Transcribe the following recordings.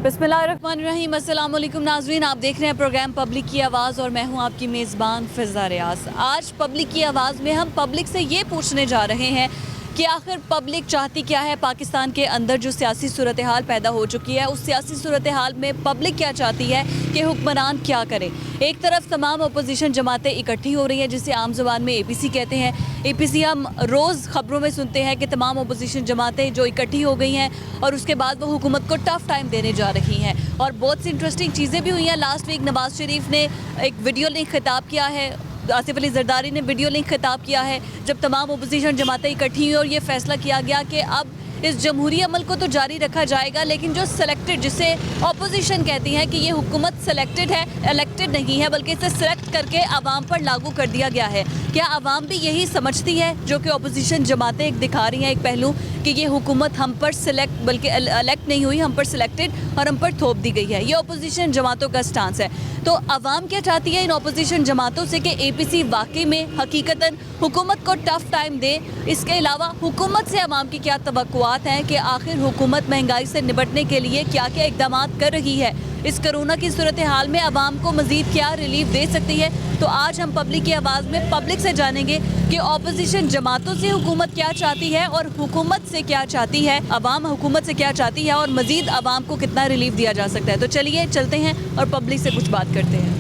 बिस्मिल्लाहिर्रहमानिर्रहीम, अस्सलाम वालेकुम नाज़रीन, आप देख रहे हैं प्रोग्राम पब्लिक की आवाज़ और मैं हूं आपकी मेज़बान फ़िज़ा रियाज़। आज पब्लिक की आवाज़ में हम पब्लिक से ये पूछने जा रहे हैं कि आखिर पब्लिक चाहती क्या है। पाकिस्तान के अंदर जो सियासी सूरत हाल पैदा हो चुकी है, उस सियासी सूरत हाल में पब्लिक क्या चाहती है कि हुक्मरान क्या करें। एक तरफ तमाम अपोजिशन जमातें इकट्ठी हो रही हैं, जिसे आम ज़बान में APC कहते हैं। APC हम रोज़ ख़बरों में सुनते हैं कि तमाम अपोजिशन जमातें जो इकट्ठी हो गई हैं और उसके बाद वो हुकूमत को टफ़ टाइम देने जा रही हैं। और बहुत सी इंटरेस्टिंग चीज़ें भी हुई हैं। लास्ट वीक नवाज़ शरीफ ने एक वीडियो लिंक खिताब किया है, आसिफ अली जरदारी ने वीडियो लिंक खिताब किया है, जब तमाम अपोजिशन जमातें इकट्ठी हुई और ये फैसला किया गया कि अब इस जमहूरी अमल को तो जारी रखा जाएगा, लेकिन जो सेलेक्टेड, जिसे अपोजिशन कहती है कि ये हुकूमत सेलेक्टेड है, इलेक्टेड नहीं है, बल्कि इसे सेलेक्ट करके आवाम पर लागू कर दिया गया है। क्या आवाम भी यही समझती है जो कि अपोजिशन जमातें दिखा रही हैं एक पहलू कि ये हुकूमत हम पर सिलेक्ट बल्कि इलेक्ट नहीं हुई, हम पर सिलेक्टेड और हम पर थोप दी गई है। ये अपोजिशन जमातों का स्टांस है। तो आवाम क्या चाहती है इन अपोजिशन जमातों से कि APC वाकई में हकीकतन हुकूमत को टफ़ टाइम दे। इसके अलावा हुकूमत से आवाम की क्या तवक्कुआत हैं कि आखिर हुकूमत महंगाई से निपटने के लिए क्या क्या इक़दाम कर रही है, इस कोरोना की सूरत हाल में आवाम को मज़ीद क्या रिलीफ दे सकती है। तो आज हम पब्लिक की आवाज़ में पब्लिक से जानेंगे कि अपोजिशन जमातों से हुकूमत क्या चाहती है और हुकूमत से क्या चाहती है, आवाम हुकूमत से क्या चाहती है और मज़ीद आवाम को कितना रिलीफ दिया जा सकता है। तो चलिए चलते हैं और पब्लिक से कुछ बात करते हैं।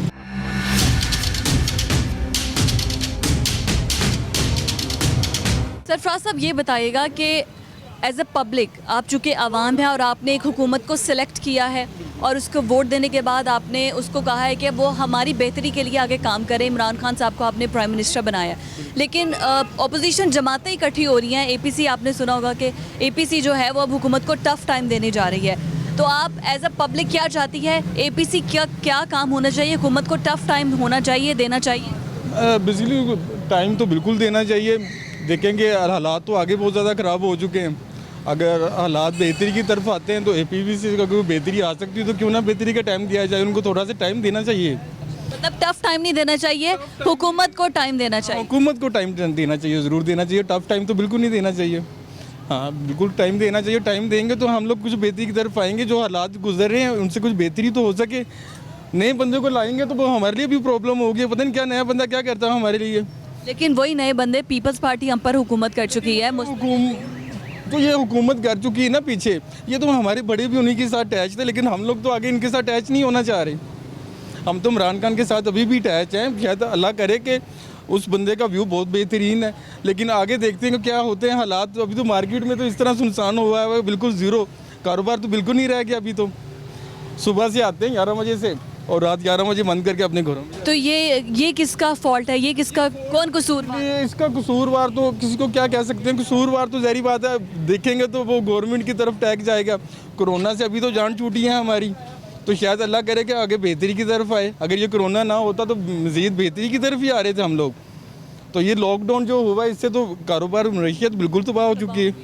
सरफराज साहब, ये बताइएगा कि एज ए पब्लिक आप चूँकि आवाम है और आपने एक हुकूमत को सिलेक्ट किया है और उसको वोट देने के बाद आपने उसको कहा है कि वो हमारी बेहतरी के लिए आगे काम करे। इमरान खान साहब को आपने प्राइम मिनिस्टर बनाया, लेकिन अपोजिशन जमातें इकट्ठी हो रही हैं। APC, आपने सुना होगा कि APC जो है वो अब हुकूमत को टफ़ टाइम देने जा रही है। तो आप एज अ पब्लिक क्या चाहती है, APC क्या काम होना चाहिए, हुकूमत को टफ़ टाइम होना चाहिए, देना चाहिए? बेसिकली टाइम तो बिल्कुल देना चाहिए। देखेंगे हालात तो आगे बहुत ज़्यादा ख़राब हो चुके हैं। अगर हालात बेहतरी की तरफ आते हैं तो APC से अगर बेहतरी आ सकती है तो क्यों ना बेहतरी का टाइम दिया जाए, उनको थोड़ा सा टाइम देना चाहिए। मतलब टफ़ टाइम नहीं देना चाहिए, हुकूमत को टाइम देना चाहिए। हुकूमत को टाइम देना चाहिए, ज़रूर देना चाहिए। टफ़ टाइम तो बिल्कुल नहीं देना चाहिए। हाँ, बिल्कुल टाइम देना चाहिए। टाइम देंगे तो हम लोग कुछ बेहतरी की तरफ आएंगे। जो हालात गुजर रहे हैं उनसे कुछ बेहतरी तो हो सके। नए बंदे को लाएंगे तो वो हमारे लिए भी प्रॉब्लम होगी। पता नहीं क्या नया बंदा क्या करता है हमारे लिए। लेकिन वही नए बंदे, पीपल्स पार्टी हम पर हुकूमत कर चुकी है। तो ये हुकूमत कर चुकी है ना पीछे। ये तो हमारे बड़े भी उन्हीं के साथ अटैच थे, लेकिन हम लोग तो आगे इनके साथ अटैच नहीं होना चाह रहे। हम तो इमरान खान के साथ अभी भी अटैच हैं। शायद अल्लाह करे कि उस बंदे का व्यू बहुत बेहतरीन है, लेकिन आगे देखते हैं कि क्या होते हैं हालात। तो अभी तो मार्केट में तो इस तरह सुनसान हुआ है, बिल्कुल ज़ीरो कारोबार तो बिल्कुल नहीं रह गया। अभी तो सुबह से आते हैं 11 बजे से और रात 11 बजे बंद करके अपने घरों में। तो ये किसका फॉल्ट है, ये किसका, कौन कसूर? ये इसका कसूरवार तो किसी को क्या कह सकते हैं। कसूरवार तो ज़ाहिर बात है, देखेंगे तो वो गवर्नमेंट की तरफ टैग जाएगा। कोरोना से अभी तो जान छूटी है हमारी, तो शायद अल्लाह करे कि आगे बेहतरी की तरफ आए। अगर ये कोरोना ना होता तो मज़ीद बेहतरी की तरफ ही आ रहे थे हम लोग। तो ये लॉकडाउन जो हुआ इससे तो कारोबार मईशत बिल्कुल तबाह हो चुकी है।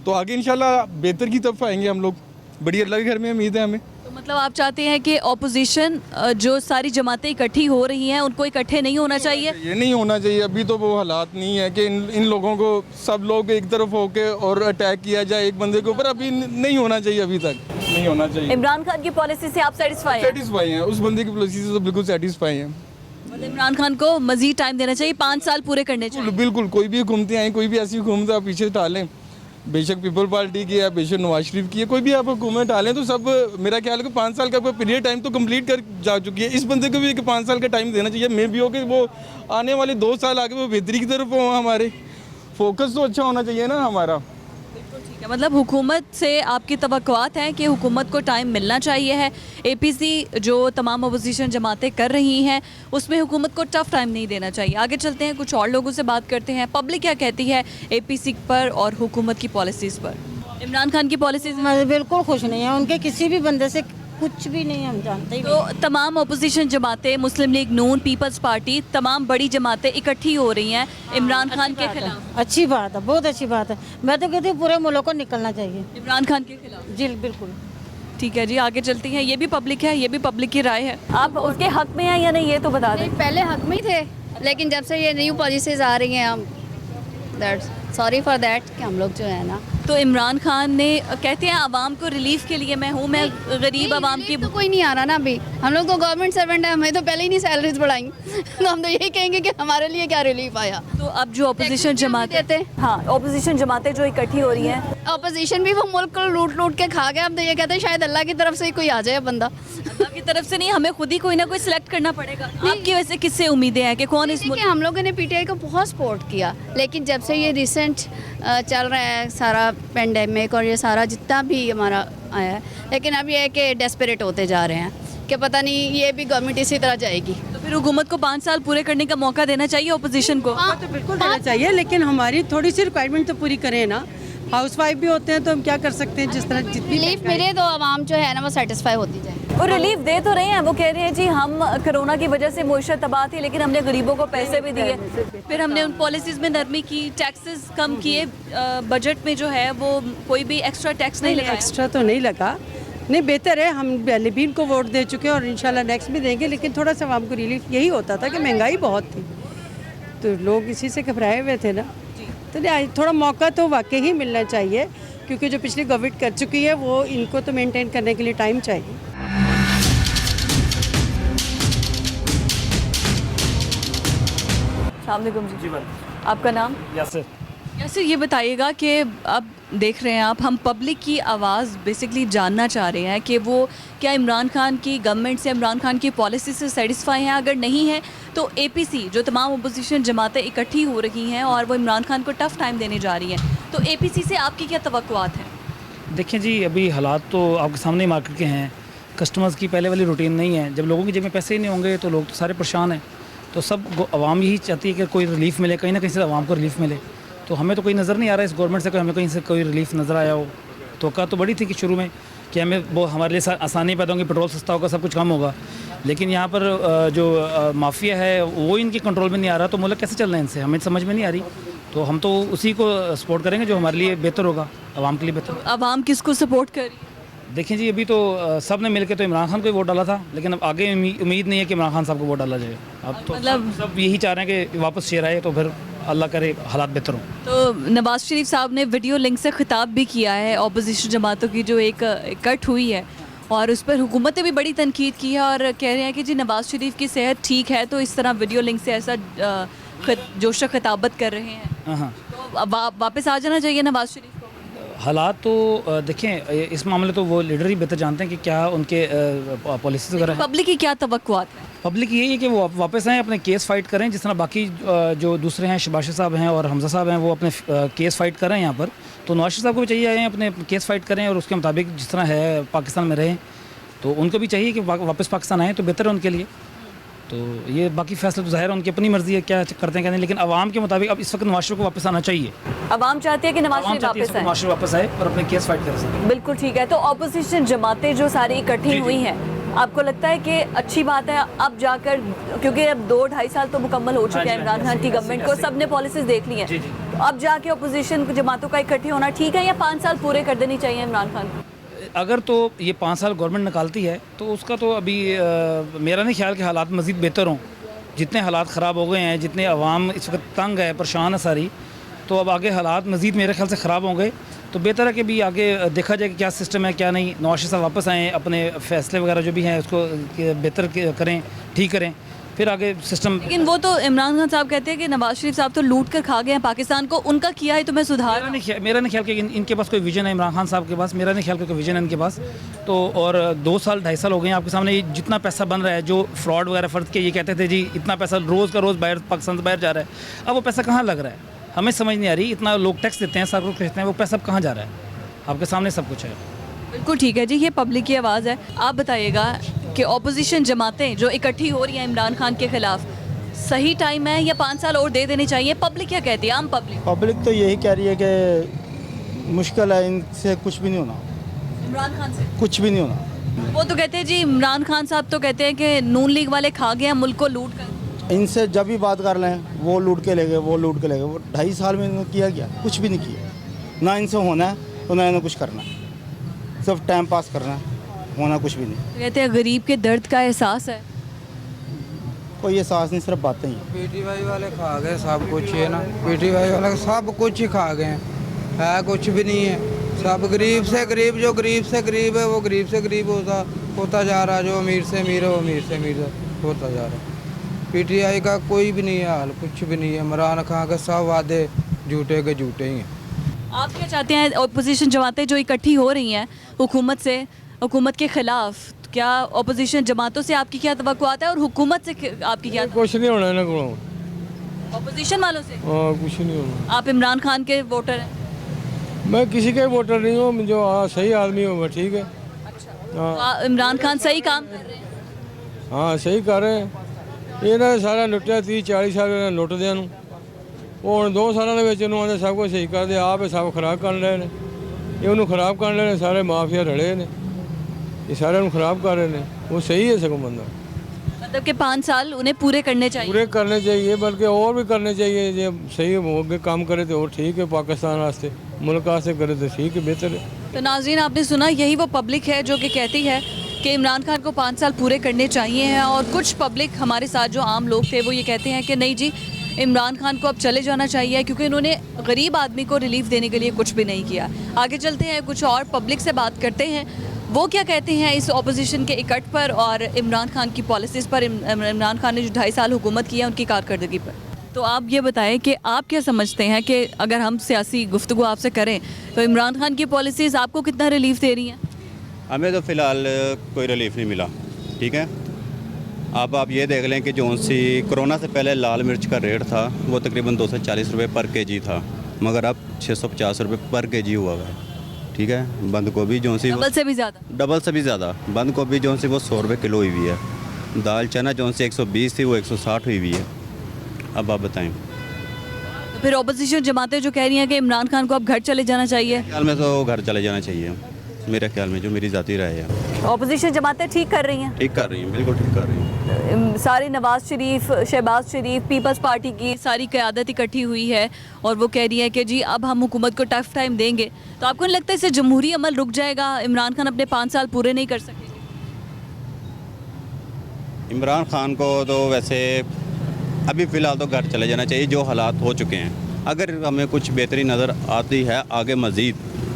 तो आगे इंशाल्लाह बेहतर की तरफ आएंगे हम लोग। बड़ी अल्लाह के घर में उम्मीद है हमें। तो मतलब आप चाहते हैं कि ऑपोजिशन जो सारी जमातें इकट्ठी हो रही हैं उनको इकट्ठे नहीं होना चाहिए? ये नहीं होना चाहिए। अभी तो वो हालात नहीं है कि इन लोगों को सब लोग एक तरफ होके और अटैक किया जाए एक बंदे के ऊपर। अभी नहीं होना चाहिए, अभी तक नहीं होना चाहिए। इमरान खान की पॉलिसी से आप सेटिस्फाई हैं? उस बंदे की पॉलिसी से तो बिल्कुल सेटिस्फाई हैं। मतलब इमरान खान को मजीद टाइम देना चाहिए, 5 साल पूरे करने चाहिए। बिल्कुल। कोई भी हुकूमतें आएँ, कोई भी ऐसी हुकूमत आप पीछे टालें, बेशक पीपल पार्टी की है, बेशक नवाज शरीफ की है, कोई भी आप हुकूमत डालें तो सब मेरा ख्याल है कि 5 साल का पीरियड टाइम तो कंप्लीट कर जा चुकी है। इस बंदे को भी 5 साल का टाइम देना चाहिए। मे भी हो कि वो आने वाले 2 साल आगे वो बेहतरी की तरफ हो। हमारे फोकस तो अच्छा होना चाहिए ना हमारा। ठीक है, मतलब हुकूमत से आपकी तवक्कुआत है कि हुकूमत को टाइम मिलना चाहिए है। APC जो तमाम अपोजिशन जमातें कर रही हैं उसमें हुकूमत को टफ़ टाइम नहीं देना चाहिए। आगे चलते हैं, कुछ और लोगों से बात करते हैं। पब्लिक क्या कहती है APC पर और हुकूमत की पॉलिसीज़ पर? इमरान खान की पॉलिसीज़ बिल्कुल खुश नहीं है। उनके किसी भी बंदे से कुछ भी नहीं हम जानते। तो तमाम अपोजिशन जमातें, मुस्लिम लीग नून, पीपल्स पार्टी, तमाम बड़ी जमातें इकट्ठी हो रही हैं इमरान खान के खिलाफ। अच्छी बात है, बहुत अच्छी बात है। मैं तो कहती हूँ पूरे मुल्क को निकलना चाहिए इमरान खान के खिलाफ। जी बिल्कुल। ठीक है जी, आगे चलती हैं। ये भी पब्लिक है, ये भी पब्लिक की राय है। आप उसके हक में हैं या नहीं, ये तो बता दें। पहले हक में ही थे, लेकिन जब से ये न्यू पॉलिसीज आ रही हैं हम सॉरी फॉर दैट कि हम लोग जो है ना तो इमरान खान ने कहते हैं आवाम को रिलीफ के लिए मैं हूँ, मैं गरीब आवाम की तो कोई नहीं आ रहा ना अभी। हम लोग तो गवर्नमेंट सर्वेंट है, हमें तो पहले ही नहीं सैलरीज बढ़ाएंगी तो हम तो यही कहेंगे कि हमारे लिए क्या रिलीफ आया। तो अब जो अपोजिशन जमातें देते हैं। हाँ अपोजिशन जमातें जो इकट्ठी हो रही हैं, अपोजिशन भी वो मुल्क को लूट लूट के खा गया। हम तो ये कहते हैं शायद अल्लाह की तरफ से ही कोई आ जाए बंदा। अल्लाह की तरफ से नहीं, हमें खुद ही कोई ना कोई सिलेक्ट करना पड़ेगा। आपकी वैसे किससे उम्मीदें हैं कि कौन इस देखिए हम लोगों ने पीटीआई को बहुत सपोर्ट किया, लेकिन जब से ये रिसेंट चल रहा है सारा पेंडेमिक और ये सारा जितना भी हमारा आया है, लेकिन अब ये है कि डेस्परेट होते जा रहे हैं कि पता नहीं ये भी गवर्नमेंट इसी तरह जाएगी। तो फिर हुकूमत को 5 साल पूरे करने का मौका देना चाहिए अपोजिशन को। तो बिल्कुल देना चाहिए, लेकिन हमारी थोड़ी सी रिक्वायरमेंट तो पूरी करें ना। हाउस वाइफ भी होते हैं तो हम क्या कर सकते हैं, जिस तरह जितनी रिलीफ मिले तो आवाम जो है ना वो सेटिस्फाई होती जाए। वो रिलीफ दे तो रहे हैं, वो कह रहे हैं जी हम कोरोना की वजह से मुआशरत तबाह थी लेकिन हमने गरीबों को पैसे भी दिए, फिर हमने उन पॉलिसीज़ में नरमी की, टैक्सेस कम किए, बजट में जो है वो कोई भी एक्स्ट्रा टैक्स नहीं लगाया। एक्स्ट्रा तो नहीं लगा, नहीं बेहतर है। हम पहले भी इनको वोट दे चुके हैं और इंशाल्लाह नेक्स्ट भी देंगे, लेकिन थोड़ा सा आवाम को रिलीफ यही होता था कि महंगाई बहुत थी तो लोग इसी से घबराए हुए थे ना। तो थोड़ा मौका तो वाकई ही मिलना चाहिए, क्योंकि जो पिछली गवर्नमेंट कर चुकी है वो इनको तो मेंटेन करने के लिए टाइम चाहिए। अस्सलाम वालेकुम जी। आपका नाम? यासिर। यासिर, ये बताइएगा कि अब देख रहे हैं आप, हम पब्लिक की आवाज़ बेसिकली जानना चाह रहे हैं कि वो क्या इमरान खान की गवर्नमेंट से, इमरान खान की पॉलिसी से सेटिस्फाई हैं। अगर नहीं है तो एपीसी जो तमाम अपोजिशन जमातें इकट्ठी हो रही हैं और वो इमरान खान को टफ़ टाइम देने जा रही हैं, तो एपीसी से आपकी क्या तवक्कुआत हैं? देखें जी, अभी हालात तो आपके सामने मार्केट के हैं। कस्टमर्स की पहले वाली रूटीन नहीं है। जब लोगों की जेब में पैसे ही नहीं होंगे तो लोग तो सारे परेशान हैं। तो सब आवाम यही चाहती है कि कोई रिलीफ मिले, कहीं ना कहीं से आवाम को रिलीफ मिले। तो हमें तो कोई नज़र नहीं आ रहा है इस गवर्नमेंट से हमें कहीं से कोई रिलीफ नज़र आया हो। तो बड़ी थी कि शुरू में कि हमें वो हमारे लिए आसानी पैदा होंगी, पेट्रोल सस्ता होगा, सब कुछ कम होगा। लेकिन यहाँ पर जो माफिया है वो इनके कंट्रोल में नहीं आ रहा, तो मुल्क कैसे चल रहा है इनसे, हमें समझ में नहीं आ रही। तो हम तो उसी को सपोर्ट करेंगे जो हमारे लिए बेहतर होगा, आवाम के लिए बेहतर। आवाम किसको सपोर्ट कर रही है? देखें जी, अभी तो सब ने मिलकर तो इमरान खान को ही वोट डाला था, लेकिन अब आगे उम्मीद नहीं है कि इमरान खान साहब को वोट डाला जाए। अब तो मतलब सब यही चाह रहे हैं कि वापस शेर आए, तो फिर अल्लाह करे हालात बेहतर हों। तो नवाज शरीफ साहब ने वीडियो लिंक से खिताब भी किया है अपोजिशन जमातों की जो एक इकट्ठ हुई है, और उस पर हुकूमत ने भी बड़ी तनकीद की है और कह रहे हैं कि जी नवाज शरीफ की सेहत ठीक है तो इस तरह वीडियो लिंक से ऐसा जोश खिताबत कर रहे हैं। हाँ, तो अब वापस आ जाना चाहिए नवाज शरीफ को। हालात तो देखें, इस मामले तो वो लीडर ही बेहतर जानते हैं कि क्या उनके पॉलिसीज वगैरह हैं। पब्लिक की क्या तवक्कुआत है? पब्लिक यही है कि वो वापस आएँ, अपने केस फाइट करें, जिस तरह बाकी जो दूसरे हैं, शबाशी साहब हैं और हमजा साहब हैं, वो अपने केस फाइट करें यहाँ पर। तो नवाज शरीफ साहब को भी चाहिए आए अपने केस फाइट करें और उसके मुताबिक जिस तरह है पाकिस्तान में रहें। तो उनको भी चाहिए कि वापस पाकिस्तान आएँ तो बेहतर है उनके लिए। तो ये बाकी फैसले तो ज़ाहिर है उनकी अपनी मर्जी है, क्या करते हैं क्या नहीं, लेकिन आवाम के मुताबिक अब इस वक्त नवाज शरीफ को वापस आना चाहिए। आवाम चाहती है कि नवाज शरीफ वापस आए। नवाज शरीफ वापस आए और अपने केस फाइट करें। बिल्कुल ठीक है। तो अपोजिशन जमातें जो सारी इकट्ठी हुई हैं, आपको लगता है कि अच्छी बात है अब जाकर, क्योंकि अब 2-2.5 साल तो मुकम्मल हो चुके हैं इमरान खान की गवर्नमेंट को, सब ने पॉलिसीज देख ली हैं, तो अब जाके अपोजिशन जमातों का इकट्ठे होना ठीक है या 5 साल पूरे कर देनी चाहिए इमरान खान को? अगर तो ये 5 साल गवर्नमेंट निकालती है तो उसका तो अभी मेरा नहीं ख्याल कि हालात मज़ीद बेहतर हों। जितने हालात ख़राब हो गए हैं, जितने अवाम इस वक्त तंग है, परेशान है सारी, तो अब आगे हालात मज़ीद मेरे ख्याल से ख़राब होंगे। तो बेहतर है कि भी आगे देखा जाए कि क्या सिस्टम है क्या नहीं। नवाज शरीफ साहब वापस आएँ, अपने फैसले वगैरह जो भी हैं उसको बेहतर करें, ठीक करें, फिर आगे सिस्टम। लेकिन वो तो इमरान खान साहब कहते हैं कि नवाज शरीफ साहब तो लूट कर खा गए हैं पाकिस्तान को, उनका किया है तो मैं सुधार। मेरा नहीं ख्याल कि इनके पास कोई विजन है इमरान खान साहब के पास, मेरा नहीं ख्याल कि कोई विजन है इनके पास। तो और 2 साल 2.5 साल हो गए हैं आपके सामने, जितना पैसा बन रहा है, जो फ्रॉड वगैरह फर्ज के ये कहते थे जी इतना पैसा रोज़ का रोज़ बाहर पाकिस्तान से बाहर जा रहा है, अब वो पैसा कहाँ लग रहा है हमें समझ नहीं आ रही। इतना लोग टैक्स देते हैं, सारा कुछ देते हैं, वो पैसा कहाँ जा रहा है, आपके सामने सब कुछ है। बिल्कुल ठीक है जी, ये पब्लिक की आवाज़ है। आप बताइएगा कि अपोजिशन जमातें जो इकट्ठी हो रही हैं इमरान खान के खिलाफ, सही टाइम है या 5 साल और दे देने चाहिए? पब्लिक क्या कहती है, आम पब्लिक तो यही कह रही है कि मुश्किल है, इनसे कुछ भी नहीं होना, इमरान खान से कुछ भी नहीं होना। वो तो कहते हैं जी, इमरान खान साहब तो कहते हैं कि नून लीग वाले खा गए हैं मुल्क को लूट कर। इनसे जब भी बात कर लें वो लूट के ले गए, वो लूट के ले गए। वो 2.5 साल में इन्होंने किया क्या? कुछ भी नहीं किया। ना इनसे होना है तो ना इन्हें कुछ करना है, सिर्फ टाइम पास करना है, होना कुछ भी नहीं। कहते हैं गरीब के दर्द का एहसास है। कोई एहसास नहीं, सिर्फ बातें ही हैं। पीटीवाई वाले खा गए सब कुछ है ना, पीटीवाई वाले सब कुछ ही खा गए है कुछ भी नहीं है। सब गरीब से गरीब, जो गरीब से गरीब है वो गरीब से गरीब होता जा रहा है, जो अमीर से अमीर है वो अमीर से अमीर होता जा रहा है। पीटीआई का कोई भी नहीं है हाल, कुछ भी नहीं है। इमरान खान के सब वादे झूठे के झूठे ही हैं। आप क्या चाहते हैं अपोजिशन जमातें जो इकट्ठी हो रही हैं हुकूमत से, हुकूमत के खिलाफ, तो क्या अपोजिशन जमातों से आपकी क्या तवक्कुआत है और हुकूमत से आपकी क्या? कुछ नहीं होना इन्होंने को, अपोजिशन वालों से कुछ नहीं होना। आप इमरान खान के वोटर हैं? मैं किसी का वोटर नहीं हूँ, जो सही आदमी होगा ठीक है। तो इमरान खान सही काम कर रहे हैं? हाँ सही कर रहे हैं। ਇਹਨਾਂ ਸਾਰਾ ਲੁੱਟਿਆ 30-40 ਸਾਲ ਇਹਨਾਂ ਲੁੱਟਦਿਆਂ ਨੂੰ, ਉਹ ਹੁਣ 2 ਸਾਲਾਂ ਦੇ ਵਿੱਚ ਉਹਨੂੰ ਆਂਦੇ ਸਭ ਕੁਝ ਸਹੀ ਕਰਦੇ, ਆਪ ਇਹ ਸਭ ਖਰਾਬ ਕਰ ਰਹੇ ਨੇ। ਇਹ ਉਹਨੂੰ ਖਰਾਬ ਕਰਨ ਰਹੇ ਨੇ, ਸਾਰੇ ਮਾਫੀਆ ਰਲੇ ਨੇ, ਇਹ ਸਾਰਿਆਂ ਨੂੰ ਖਰਾਬ ਕਰ ਰਹੇ ਨੇ। ਉਹ ਸਹੀ ਹੈ ਸਗੋਂ ਬੰਦਾ, मतलब कि 5 साल उन्हें पूरे करने चाहिए। पूरे करने चाहिए, बल्कि और भी करने चाहिए। जो सही हो आगे काम करे तो और ठीक है, पाकिस्तान वास्ते मुल्क वास्ते करे तो ठीक है, बेहतर है। तो नाज़रीन आपने सुना, यही वो पब्लिक है जो कि कहती है कि इमरान खान को 5 साल पूरे करने चाहिए हैं। और कुछ पब्लिक हमारे साथ जो आम लोग थे वो ये कहते हैं कि नहीं जी, इमरान खान को अब चले जाना चाहिए क्योंकि इन्होंने गरीब आदमी को रिलीफ देने के लिए कुछ भी नहीं किया। आगे चलते हैं, कुछ और पब्लिक से बात करते हैं, वो क्या कहते हैं इस ऑपोजिशन के इकट्ठ पर और इमरान खान की पॉलिसीज़ पर, इमरान खान ने जो 2.5 साल हुकूमत की है उनकी कारकर्दगी पर। तो आप ये बताएं कि आप क्या समझते हैं कि अगर हम सियासी गुफ्तगू आपसे करें तो इमरान खान की पॉलिसीज़ आपको कितना रिलीफ दे रही हैं? हमें तो फ़िलहाल कोई रिलीफ नहीं मिला, ठीक है। अब आप ये देख लें कि जो सी कोरोना से पहले लाल मिर्च का रेट था वो तकरीबन 240 रुपये पर केजी था, मगर अब 650 रुपये पर केजी हुआ है, ठीक है। बंद गोभी जो सी डबल से भी ज़्यादा, डबल से भी ज़्यादा। बंद गोभी जो सी वो 100 रुपये किलो हुई हुई है। दाल चना जो सी 120 थी वो 160 हुई हुई है। अब आप बताएं। तो फिर ऑपोजिशन जमातें जो कह रही हैं कि इमरान खान को अब घर चले जाना चाहिए। ख्याल में तो घर चले जाना चाहिए, मेरे ख्याल में, जो मेरी ज़ाती राय है। ऑपोजिशन जमातें ठीक कर रही हैं, ठीक कर रही हैं, बिल्कुल ठीक कर रही हैं। सारी नवाज शरीफ, शहबाज शरीफ, पीपल्स पार्टी की सारी क़यादत इकट्ठी हुई है और वो कह रही है कि जी अब हम हुकूमत को टफ टाइम देंगे। तो आपको नहीं लगता इससे जमहूरी अमल रुक जाएगा, इमरान खान अपने 5 साल पूरे नहीं कर सकेंगे? इमरान खान को तो वैसे अभी फ़िलहाल तो घर चले जाना चाहिए, जो हालात हो चुके हैं। अगर हमें कुछ बेहतरी नज़र आती है आगे मज़ीद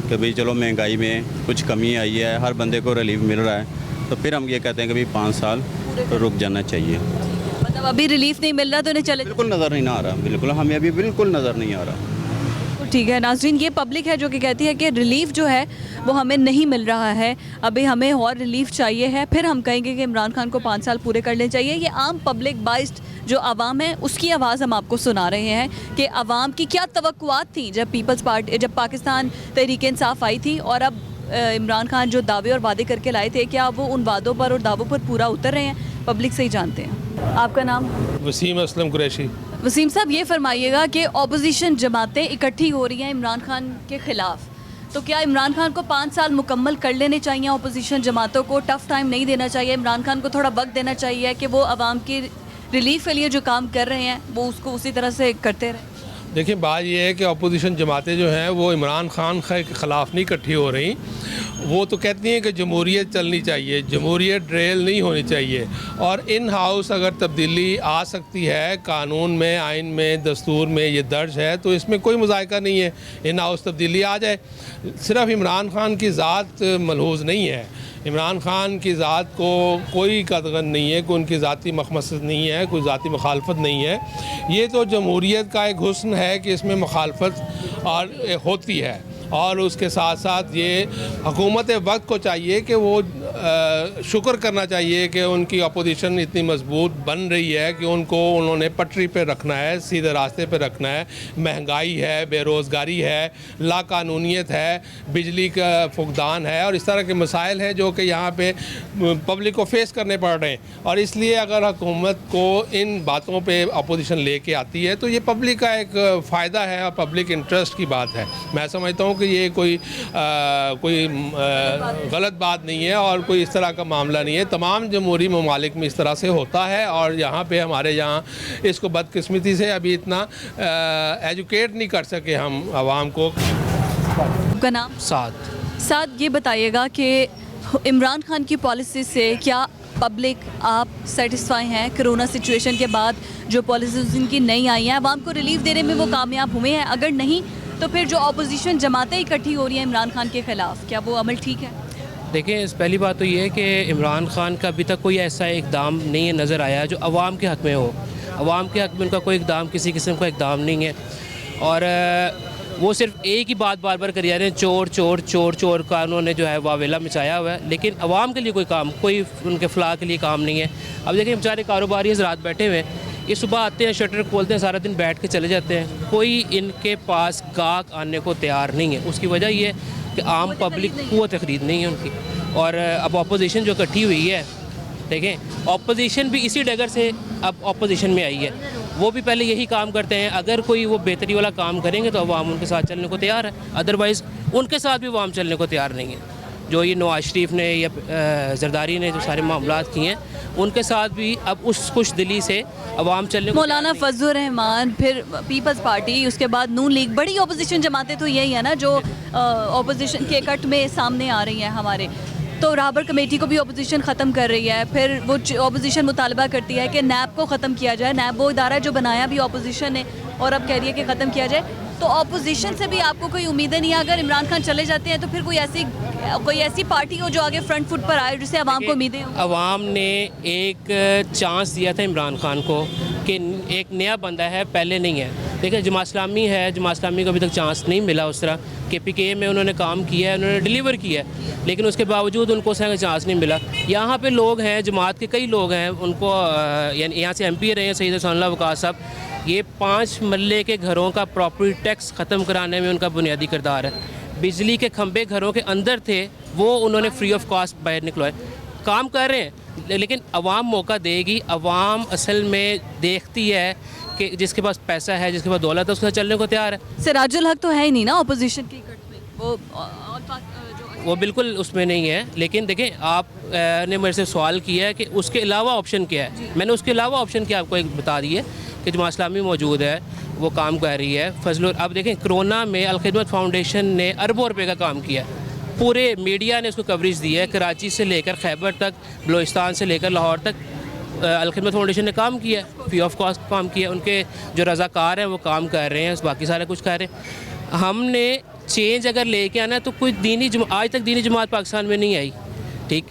कि भाई चलो महंगाई में कुछ कमी आई है, हर बंदे को रिलीफ मिल रहा है, तो फिर हम ये कहते हैं कि भाई 5 साल तो रुक जाना चाहिए। मतलब अभी रिलीफ नहीं मिल रहा तो उन्हें चले बिल्कुल नज़र नहीं आ रहा, बिल्कुल हमें अभी बिल्कुल नज़र नहीं आ रहा। ठीक है नाज़रीन, ये पब्लिक है जो कि कहती है कि रिलीफ जो है वो हमें नहीं मिल रहा है, अभी हमें और रिलीफ चाहिए है, फिर हम कहेंगे कि इमरान खान को 5 साल पूरे करने चाहिए। ये आम पब्लिक बाइस्ड जो आवाम है उसकी आवाज़ हम आपको सुना रहे हैं कि आवाम की क्या तवक्कुआत थी जब पीपल्स पार्टी, जब पाकिस्तान तहरीक इंसाफ आई थी, और अब इमरान खान जो दावे और वादे करके लाए थे, क्या वो उन वादों पर और दावों पर पूरा उतर रहे हैं? पब्लिक से ही जानते हैं। आपका नाम? वसीम असलम कुरैशी। वसीम साहब, ये फरमाइएगा कि ऑपोजिशन जमातें इकट्ठी हो रही हैं इमरान खान के ख़िलाफ़, तो क्या इमरान खान को 5 साल मुकम्मल कर लेने चाहिए? ऑपोजिशन जमातों को टफ़ टाइम नहीं देना चाहिए? इमरान खान को थोड़ा वक्त देना चाहिए कि वो आवाम की रिलीफ के लिए जो काम कर रहे हैं वो उसको उसी तरह से करते रहें? देखिए, बात यह है कि अपोजिशन जमातें जो हैं वो इमरान खान के ख़िलाफ़ नहीं इकट्ठी हो रही। वो तो कहती हैं कि जमहूरियत चलनी चाहिए, जमहूरियत ड्रेल नहीं होनी चाहिए, और इन हाउस अगर तब्दीली आ सकती है, कानून में, आइन में, दस्तूर में ये दर्ज है, तो इसमें कोई मुज़ायका नहीं है, इन हाउस तब्दीली आ जाए। सिर्फ इमरान खान की ज़ात मलहूज़ नहीं है, इमरान खान की ज़ात को कोई कदगन नहीं है, कोई उनकी ज़ाती मखमसत नहीं है, कोई ज़ाती मुखालफत नहीं है। ये तो जमहूरियत का एक हुस्न है कि इसमें मुखालफत और होती है, और उसके साथ साथ ये हुकूमत वक्त को चाहिए कि वो शुक्र करना चाहिए कि उनकी अपोजिशन इतनी मजबूत बन रही है कि उन्होंने पटरी पे रखना है, सीधे रास्ते पे रखना है। महंगाई है, बेरोज़गारी है, लाकानूनियत है, बिजली का फुकदान है, और इस तरह के मसाइल हैं जो कि यहाँ पे पब्लिक को फेस करने पड़ रहे हैं। और इसलिए अगर हुकूमत को इन बातों पे अपोजिशन लेके आती है तो ये पब्लिक का एक फ़ायदा है और पब्लिक इंटरेस्ट की बात है। मैं समझता हूँ कि ये कोई गलत बात नहीं है और कोई इस तरह का मामला नहीं है। तमाम जमहूरी ममालिक में इस तरह से होता है, और यहाँ पे हमारे यहाँ इसको बदकिस्मती से अभी इतना एजुकेट नहीं कर सके हम आवाम को। आपका नाम? साथ साथ ये बताइएगा कि इमरान खान की पॉलिसी से क्या पब्लिक आप सेटिस्फाई हैं कोरोना सिचुएशन के बाद जो पॉलिसीज इनकी नई आई हैं आवाम को रिलीफ देने में वो कामयाब हुए हैं? अगर नहीं तो फिर जो अपोजिशन जमातें इकट्ठी हो रही हैं इमरान खान के ख़िलाफ़, क्या वो अमल ठीक है? देखिए, पहली बात तो ये है कि इमरान खान का अभी तक कोई ऐसा इकदाम नहीं है नज़र आया जो अवाम के हक़ में हो। अवाम के हक़ में उनका कोई इकदाम, किसी किस्म का इकदाम नहीं है। और वो सिर्फ एक ही बात बार बार करी जा रहे हैं, चोर चोर चोर चोर का उन्होंने जो है वावेला मचाया हुआ है, लेकिन अवाम के लिए कोई काम, कोई उनके फ़लाह के लिए काम नहीं है। अब देखिए, बेचारे कारोबारी हज़रात बैठे हुए हैं, ये सुबह आते हैं, शटर खोलते हैं, सारा दिन बैठ के चले जाते हैं, कोई इनके पास गाहक आने को तैयार नहीं है। उसकी वजह ये है कि आम पब्लिक क़ुव्वत ख़रीद नहीं है उनकी। और अब अपोजिशन जो इकट्ठी हुई है, देखें अपोजिशन भी इसी डगर से अब अपोजिशन में आई है। वो भी पहले यही काम करते हैं, अगर कोई वो बेहतरी वाला काम करेंगे तो अवाम उनके साथ चलने को तैयार है, अदरवाइज़ उनके साथ भी अवाम चलने को तैयार नहीं है। जो ये नवाज शरीफ ने या जरदारी ने जो सारे मामलात किए हैं, उनके साथ भी अब उस खुश दिली से अवाम चलने को। मौलाना फजलुर रहमान, फिर पीपल्स पार्टी, उसके बाद नून लीग, बड़ी अपोजिशन जमातें तो यही है ना जो अपोजिशन के कट में सामने आ रही हैं हमारे। तो राबर कमेटी को भी अपोजिशन ख़त्म कर रही है, फिर वो अपोजिशन मुतालबा करती है कि नैब को ख़त्म किया जाए। नैब वो इदारा जो बनाया भी अपोजिशन ने और अब कह रही है कि ख़त्म किया जाए। तो अपोजिशन से भी आपको कोई उम्मीदें नहीं है? अगर इमरान खान चले जाते हैं तो फिर कोई ऐसी पार्टी हो जो आगे फ्रंट फुट पर आए जिससे आवाम को उम्मीदें हों? अवाम ने एक चांस दिया था इमरान खान को कि एक नया बंदा है, पहले नहीं है। देखिए, जमात इस्लामी है, जमात इस्लामी को अभी तक चांस नहीं मिला उस तरह के। PKM में उन्होंने काम किया है, उन्होंने डिलीवर किया है, लेकिन उसके बावजूद उनको उस तरह का चांस नहीं मिला। यहाँ पे लोग हैं, जमात के कई लोग हैं, उनको यानी यहाँ से MP रहे हैं सईद हसन वकास साहब, ये 5 मल्ले के घरों का प्रॉपर्टी टैक्स ख़त्म कराने में उनका बुनियादी किरदार है। बिजली के खंभे घरों के अंदर थे, वो उन्होंने फ्री ऑफ कॉस्ट बाहर निकलवाए। काम कर रहे हैं, लेकिन अवाम मौका देगी। अवाम असल में देखती है कि जिसके पास पैसा है, जिसके पास दौलत है, उसके साथ चलने को तैयार है। सिराजुल हक तो है ही नहीं ना अपोजिशन की कट में, वो बिल्कुल उसमें नहीं है। लेकिन देखें, आप ने मेरे से सवाल किया है कि उसके अलावा ऑप्शन क्या है। मैंने उसके अलावा ऑप्शन क्या आपको एक बता दी है कि जमात इस्लामी मौजूद है, वो काम कर रही है। फजलुर, अब देखें, कोरोना में अलखिदमत फाउंडेशन ने अरबों रुपए का काम किया, पूरे मीडिया ने उसको कवरेज दी है। कराची से लेकर खैबर तक, बलोचिस्तान से लेकर लाहौर तक अलखिदमत फाउंडेशन ने काम किया, फ्री ऑफ कॉस्ट काम किया। उनके जो रज़ाकार हैं वो काम कर रहे हैं, बाकी सारा कुछ कर रहे हैं। हमने चेंज अगर लेके आना तो कोई आज तक दीनी जमात पाकिस्तान में नहीं आई, ठीक,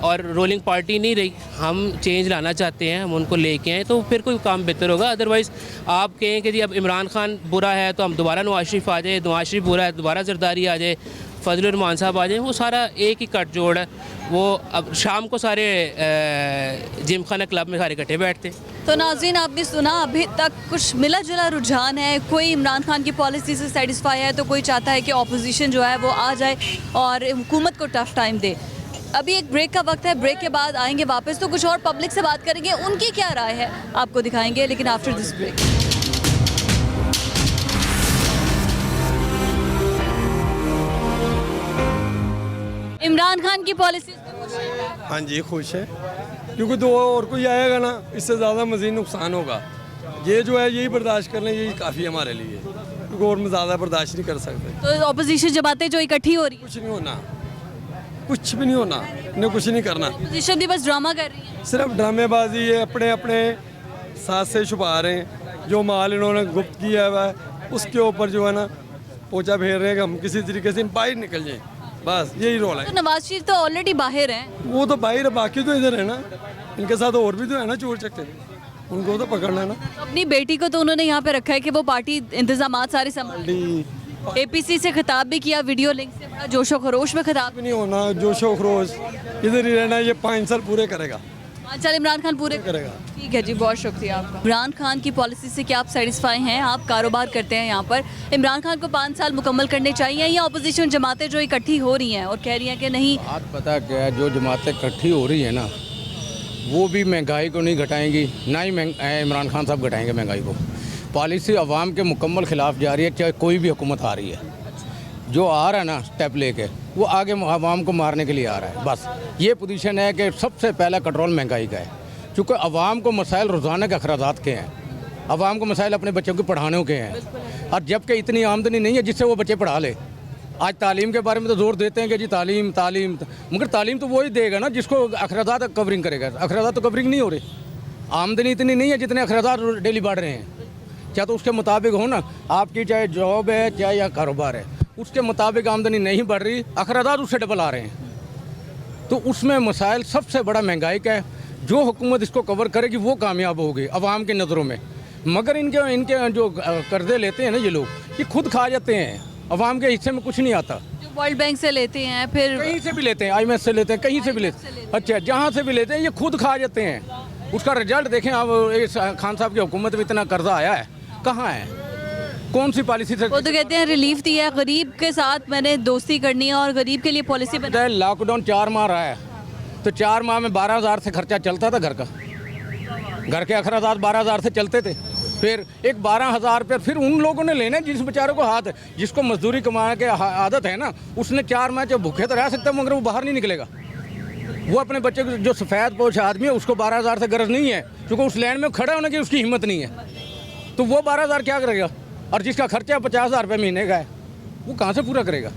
और रोलिंग पार्टी नहीं रही। हम चेंज लाना चाहते हैं, हम उनको लेके आए तो फिर कोई काम बेहतर होगा। अदरवाइज़ आप कहें कि जी अब इमरान खान बुरा है तो हम दोबारा नवाज शरीफ आ जाए, नवाज शरीफ बुरा है दोबारा जरदारी आ जाए, फजलुर रहमान साहब आ जाए, वो सारा एक ही कट जोड़ है। वो अब शाम को सारे जिम खाना क्लब में सारे इकट्ठे बैठते। तो नाज़रीन, आपने सुना, अभी तक कुछ मिला जुला रुझान है। कोई इमरान खान की पॉलिसी से सेटिस्फाई है तो कोई चाहता है कि अपोजिशन जो है वो आ जाए और हुकूमत को टफ टाइम दे। अभी एक ब्रेक का वक्त है, ब्रेक के बाद आएंगे वापस तो कुछ और पब्लिक से बात करेंगे, उनकी क्या राय है आपको दिखाएंगे, लेकिन after this break. Imran Khan की पॉलिसी, हाँ जी, खुश है, क्योंकि दो और कोई आएगा ना, इससे ज़्यादा मज़ीद नुकसान होगा। ये जो है यही बर्दाश्त करना, यही काफ़ी हमारे लिए, क्योंकि और में ज़्यादा बर्दाश्त नहीं कर सकते। तो अपोजिशन जमातें जो इकट्ठी हो रही है, कुछ नहीं होना, कुछ भी नहीं होना, इन्हें कुछ नहीं करना। अपोजिशन भी बस ड्रामा कर रही है, सिर्फ ड्रामेबाजी है, अपने अपने साथ से छुपा रहे हैं। जो माल इन्होंने गुप्त किया हुआ है उसके ऊपर जो है ना पोछा फेर रहे हैं कि हम किसी तरीके से बाहर निकल जाएं, बस यही रोल है। तो नवाज शरीफ तो ऑलरेडी बाहर हैं, वो तो बाहर है, बाकी तो इधर है ना, इनके साथ और भी तो है ना चोर चक्के, उनको तो पकड़ना है ना। तो अपनी बेटी को तो उन्होंने यहाँ पे रखा है कि वो पार्टी इंतजामात सारे संभाल। APC से खिताब भी किया, वीडियो लिंक से, बड़ा जोशो खरोश में खिताब। नहीं होना जोशो खरोश, इधर ही रहना। ये 5 साल पूरे करेगा, 5 साल इमरान खान पूरे करेगा। ठीक है जी, बहुत शुक्रिया आपका। इमरान खान की पॉलिसी से क्या आप सेटिस्फाई हैं? आप कारोबार करते हैं यहाँ पर, इमरान खान को 5 साल मुकम्मल करने चाहिए या अपोजिशन जमातें जो इकट्ठी हो रही हैं और कह रही हैं कि नहीं? बात पता क्या है, जो जमातें इकट्ठी हो रही है ना, वो भी महंगाई को नहीं घटाएंगी, ना ही इमरान खान साहब घटाएंगे महंगाई को। पॉलिसी अवाम के मुकम्मल खिलाफ जा रही है, चाहे कोई भी हुकूमत आ रही है। जो आ रहा है ना स्टेप लेके, वो आगे अवाम को मारने के लिए आ रहा है। बस ये पोजीशन है कि सबसे पहला कंट्रोल महंगाई का है, क्योंकि अवाम को मसाइल रोज़ाना के अखराजात के हैं, अवाम को मसाइल अपने बच्चों को पढ़ाने के हैं, और जबकि इतनी आमदनी नहीं है जिससे वो बच्चे पढ़ा ले। आज तालीम के बारे में तो जोर देते हैं कि जी तालीम तालीम, मगर तालीम तो वही देगा ना जिसको अखराजात कवरिंग करेगा। अखराजात तो कवरिंग नहीं हो रही, आमदनी इतनी नहीं है जितने अखराजात डेली बढ़ रहे हैं। क्या तो उसके मुताबिक हो ना, आपकी चाहे जॉब है चाहे या कारोबार है, उसके मुताबिक आमदनी नहीं बढ़ रही, अखराजात उससे डबल आ रहे हैं। तो उसमें मसाइल सबसे बड़ा महंगाई का है। जो हुकूमत इसको कवर करेगी वो कामयाब होगी अवाम की नज़रों में। मगर इनके जो कर्जे लेते हैं ना ये लोग, ये खुद खा जाते हैं, अवाम के हिस्से में कुछ नहीं आता। जो वर्ल्ड बैंक से लेते हैं, फिर कहीं से भी लेते हैं, IMF से लेते हैं, कहीं से भी लेते हैं, अच्छा जहाँ से भी लेते हैं ये खुद खा जाते हैं। उसका रिजल्ट देखें आप, इस खान साहब की हुकूमत में इतना कर्जा आया है, कहाँ है, कौन सी पॉलिसी से? वो तो कहते हैं रिलीफ दिया है, गरीब के साथ मैंने दोस्ती करनी है और गरीब के लिए पॉलिसी बना। लॉकडाउन 4 माह रहा है, तो 4 माह में 12,000 से खर्चा चलता था घर का, घर के अखराजात 12,000 से चलते थे। फिर एक 12,000 पे फिर उन लोगों ने लेने जिस बेचारों को हाथ, जिसको मजदूरी कमाने के आदत है ना, उसने 4 माह जो भूखे तो रह सकता है मगर वो बाहर नहीं निकलेगा। वो अपने बच्चे को, जो सफ़ेद पोश आदमी है, उसको 12,000 से गरज नहीं है, क्योंकि उस लैंड में खड़ा होने की उसकी हिम्मत नहीं है, तो वो 12,000 क्या करेगा? और जिसका खर्चा 50,000 रुपये महीने का है, वो कहाँ से पूरा करेगा?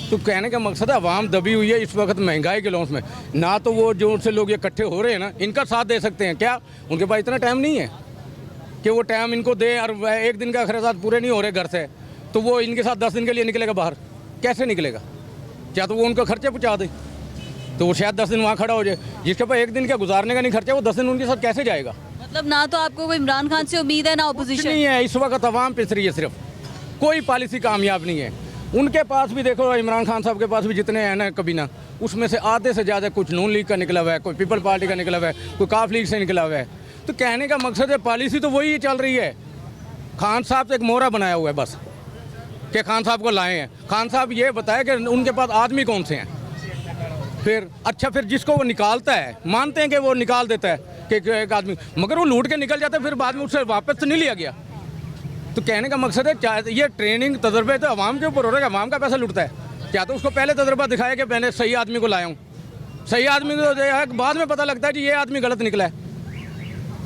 तो कहने का मकसद है अवाम दबी हुई है इस वक्त महंगाई के लॉस में। ना तो वो जो उनसे लोग इकट्ठे हो रहे हैं ना, इनका साथ दे सकते हैं क्या? उनके पास इतना टाइम नहीं है कि वो टाइम इनको दे, और एक दिन का अखराजात पूरे नहीं हो रहे घर से, तो वो इनके साथ 10 दिन के लिए निकलेगा बाहर, कैसे निकलेगा? या तो वो उनका खर्चा पहुँचा दे, तो वो शायद 10 दिन वहाँ खड़ा हो जाए। जिसके पास एक दिन का गुजारने का नहीं खर्चा, वो 10 दिन उनके साथ कैसे जाएगा? मतलब ना तो आपको कोई इमरान खान से उम्मीद है, ना ऑपोजिशन नहीं है। इस वक्त अवाम पिस रही है, सिर्फ कोई पॉलिसी कामयाब नहीं है। उनके पास भी देखो, इमरान खान साहब के पास भी जितने हैं ना कबीना, उसमें से आधे से ज़्यादा कुछ नून लीग का निकला हुआ है, कोई पीपल पार्टी का निकला हुआ है, कोई काफ लीग से निकला हुआ है। तो कहने का मकसद है पॉलिसी तो वही चल रही है। खान साहब से एक मोहरा बनाया हुआ है बस, कि खान साहब को लाए हैं। खान साहब ये बताए कि उनके पास आदमी कौन से हैं। फिर अच्छा, फिर जिसको वो निकालता है, मानते हैं कि वो निकाल देता है कि एक आदमी, मगर वो लूट के निकल जाता है, फिर बाद में उससे वापस तो नहीं लिया गया। तो कहने का मकसद है ये ट्रेनिंग तजर्बे तो अवाम के ऊपर हो रहा है, अवाम का पैसा लुटता है। क्या तो उसको पहले तजर्बा दिखाया कि मैंने सही आदमी को लाया हूँ, सही आदमी को बाद में पता लगता है कि ये आदमी गलत निकला है।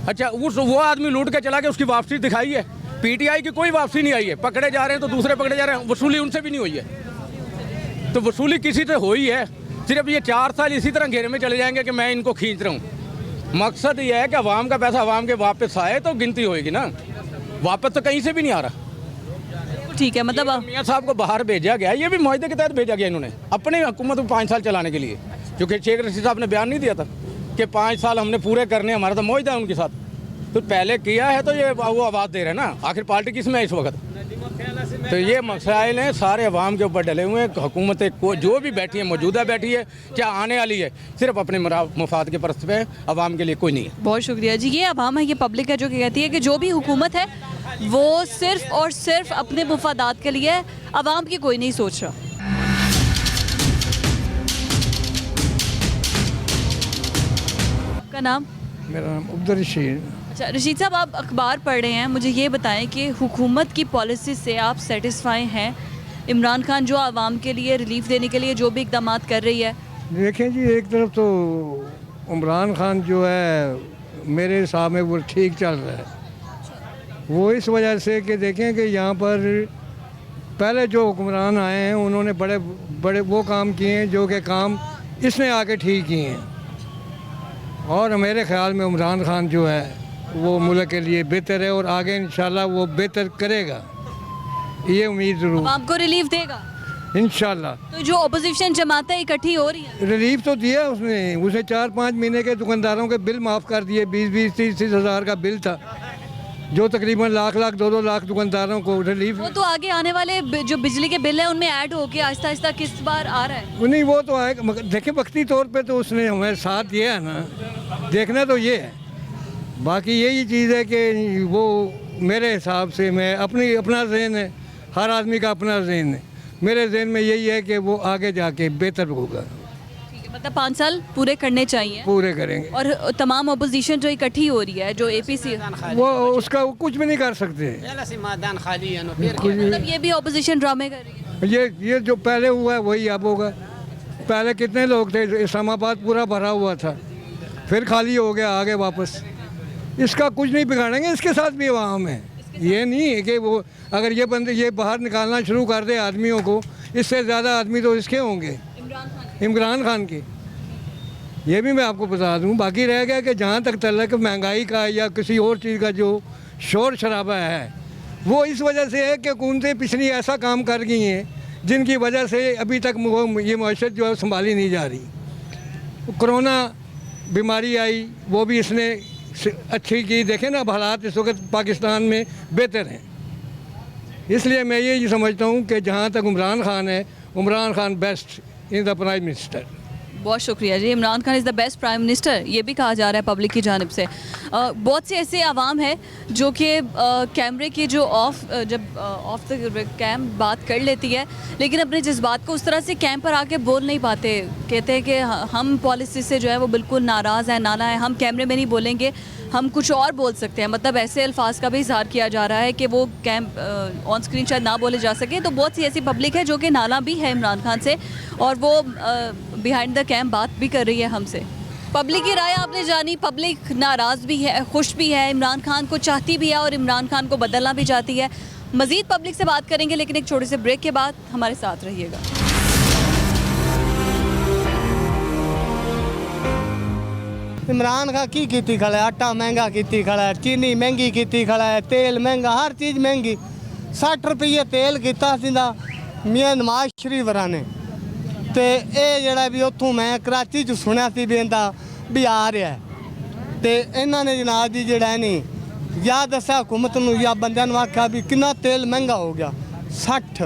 अच्छा, वो आदमी लूट के चला के उसकी वापसी दिखाई है? PTI की कोई वापसी नहीं आई है। पकड़े जा रहे हैं तो दूसरे पकड़े जा रहे हैं, वसूली उनसे भी नहीं हुई है। तो वसूली किसी से हुई है? सिर्फ ये 4 साल इसी तरह घेरे में चले जाएंगे कि मैं इनको खींच रहा हूँ। मकसद ये है कि अवाम का पैसा अवाम के वापस आए तो गिनती होएगी ना, वापस तो कहीं से भी नहीं आ रहा। ठीक है, मतलब मियाँ साहब को बाहर भेजा गया, ये भी मुआहदे के तहत भेजा गया इन्होंने, अपनी हुकूमत को 5 साल चलाने के लिए। क्योंकि शेख रशीद साहब ने बयान नहीं दिया था कि 5 साल हमने पूरे करने, हमारा तो मुआहदा है उनके साथ। तो पहले किया है तो ये वो आवाज़ दे रहे हैं ना, आखिर पार्टी किस में है इस वक्त? तो ये मसाइल हैं सारे अवाम के ऊपर डले हुए हैं। हुकूमतें जो भी बैठी है, मौजूदा बैठी है, क्या आने वाली है, सिर्फ अपने मफाद के परस्त पे, अवाम के लिए कोई नहीं है। बहुत शुक्रिया जी। ये अवाम है, ये पब्लिक है जो कहती है कि जो भी हुकूमत है वो सिर्फ और सिर्फ अपने मुफादात के लिए, अवाम की कोई नहीं सोच रहा। आपका नाम? मेरा नाम अब्दुल रशीद। अच्छा रशीद साहब, आप अखबार पढ़ रहे हैं, मुझे ये बताएं कि हुकूमत की पॉलिसी से आप सेटिस्फाई हैं? इमरान खान जो आवाम के लिए रिलीफ देने के लिए जो भी इकदाम कर रही है। देखें जी, एक तरफ तो इमरान खान जो है मेरे हिसाब में वो ठीक चल रहा है। वो इस वजह से कि देखें कि यहाँ पर पहले जो हुक्मरान आए हैं उन्होंने बड़े बड़े वो काम किए हैं जो कि काम इसने आके ठीक किए हैं। और मेरे ख्याल में इमरान खान जो है वो मुल्क के लिए बेहतर है और आगे इंशाल्लाह वो बेहतर करेगा, ये उम्मीद ज़रूर। आपको रिलीफ देगा इंशाल्लाह। तो जो अपोजिशन जमातें इकट्ठी हो रही हैं, रिलीफ तो दिया उसने, उसे 4-5 महीने के दुकानदारों के बिल माफ़ कर दिए। 20-20, 30-30 हज़ार का बिल था जो तकरीबन लाख 2-2 लाख दुकानदारों को रिलीफ। वो तो आगे आने वाले जो बिजली के बिल है उनमें ऐड होके आहिस्ता आहिस्ता किस बार आ रहा है। नहीं, वो तो आएगा, मगर देखें वक्ती तौर पे तो उसने हमें साथ दिया है ना, देखना तो ये है। बाकी यही चीज़ है कि वो मेरे हिसाब से, मैं अपना ज़हन है, हर आदमी का अपना ज़हन है, मेरे ज़हन में यही है कि वो आगे जाके बेहतर होगा। मतलब 5 साल पूरे करने चाहिए, पूरे करेंगे। और तमाम अपोजिशन जो इकट्ठी हो रही है, जो APC, वो उसका कुछ भी नहीं कर सकते। मतलब ये भी अपोजिशन ड्रामे कर रही है। ये जो पहले हुआ है वही अब होगा। पहले कितने लोग थे, इस्लामाबाद पूरा भरा हुआ था, फिर खाली हो गया, आगे वापस। इसका कुछ नहीं बिगाड़ेंगे, इसके साथ भी अवाम है। ये नहीं है कि वो अगर ये बंदे ये बाहर निकालना शुरू कर दे आदमियों को, इससे ज़्यादा आदमी तो इसके होंगे, इमरान खान के। ये भी मैं आपको बता दूं। बाकी रह गया कि जहाँ तक तल्लक महंगाई का या किसी और चीज़ का जो शोर शराबा है, वो इस वजह से है कि हुकूमतें पिछली ऐसा काम कर गई हैं जिनकी वजह से अभी तक ये मईशत जो है संभाली नहीं जा रही। कोरोना बीमारी आई, वो भी इसने अच्छी की। देखें ना, अब हालात इस वक्त पाकिस्तान में बेहतर हैं। इसलिए मैं ये समझता हूँ कि जहाँ तक इमरान खान है, Imran Khan best in the prime minister. बहुत शुक्रिया जी। Imran Khan is the best prime minister, ये भी कहा जा रहा है पब्लिक की जानिब से। बहुत से ऐसे आवाम है जो कि कैमरे की जो ऑफ द कैम बात कर लेती है, लेकिन अपने जज्बात को उस तरह से कैम पर आके बोल नहीं पाते। कहते हैं कि हम पॉलिसी से जो है वो बिल्कुल नाराज़ हैं, नाला है, हम कैमरे में नहीं बोलेंगे, हम कुछ और बोल सकते हैं। मतलब ऐसे अल्फाज का भी इजहार किया जा रहा है कि वो कैम ऑन स्क्रीन शायद ना बोले जा सके। तो बहुत सी ऐसी पब्लिक है जो कि नाला भी है इमरान खान से, और वो बिहाइंड द कैम बात भी कर रही है हमसे। पब्लिक की राय आपने जानी। पब्लिक नाराज़ भी है, खुश भी है, इमरान खान को चाहती भी है और इमरान खान को बदलना भी चाहती है। मज़ीद पब्लिक से बात करेंगे, लेकिन एक छोटे से ब्रेक के बाद हमारे साथ रहिएगा। इमरान खान की खेती खड़ा है, आटा महंगा की खड़ा है, चीनी महंगी की खड़ा है, तेल महंगा, हर चीज़ महंगी। 60 रुपये तेल किता सीधा मियाँ नवाज शरीफ वराने ते ये जड़ा भी उतों मैं कराची च सुनिया सी भी इंदा भी आ रहा है। ते इन्होंने जनाब जी जड़ा नहीं या दसा हुकूमत नूं या बंदियां नूं आख्या भी कितना तेल महंगा हो गया। 60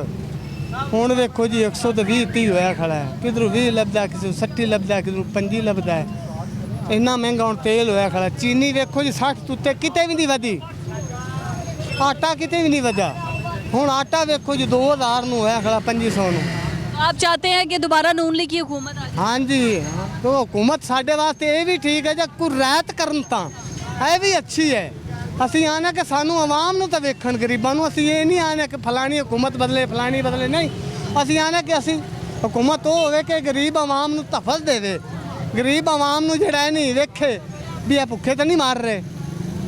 हुण वेखो जी 120 होया खड़ा है, किधरों 20 लभदा है, किसी 60 लभदा है, किधरों 25 लभदा है। इन्ना महंगा हुण तेल होया खड़ा। चीनी वेखो जी 60 तो उत्ते किते भी नहीं वधी, आटा किते भी नहीं वधा। हुण आटा वेखो जी 2000 नूं होया खड़ा, 2500 नूं। आप चाहते हैं कि दोबारा नून लीग की हुकूमत आ जाए? हाँ जी, तो हुकूमत साढ़े वास्ते ये भी ठीक है, जो कोई रायत करन तां ये भी अच्छी है। असीं आने कि सानू आवाम नूं तां वेखण गरीबां नूं, असीं ये नहीं आने कि फलानी हुकूमत बदले फलानी बदले, नहीं। असीं आने कि असीं हुकूमत वो होवे कि गरीब आवाम नूं तहफ़्फ़ुज़ देवे, गरीब आवाम नूं जिहड़ा नहीं वेखे भी ये भुखे तो नहीं मार रहे।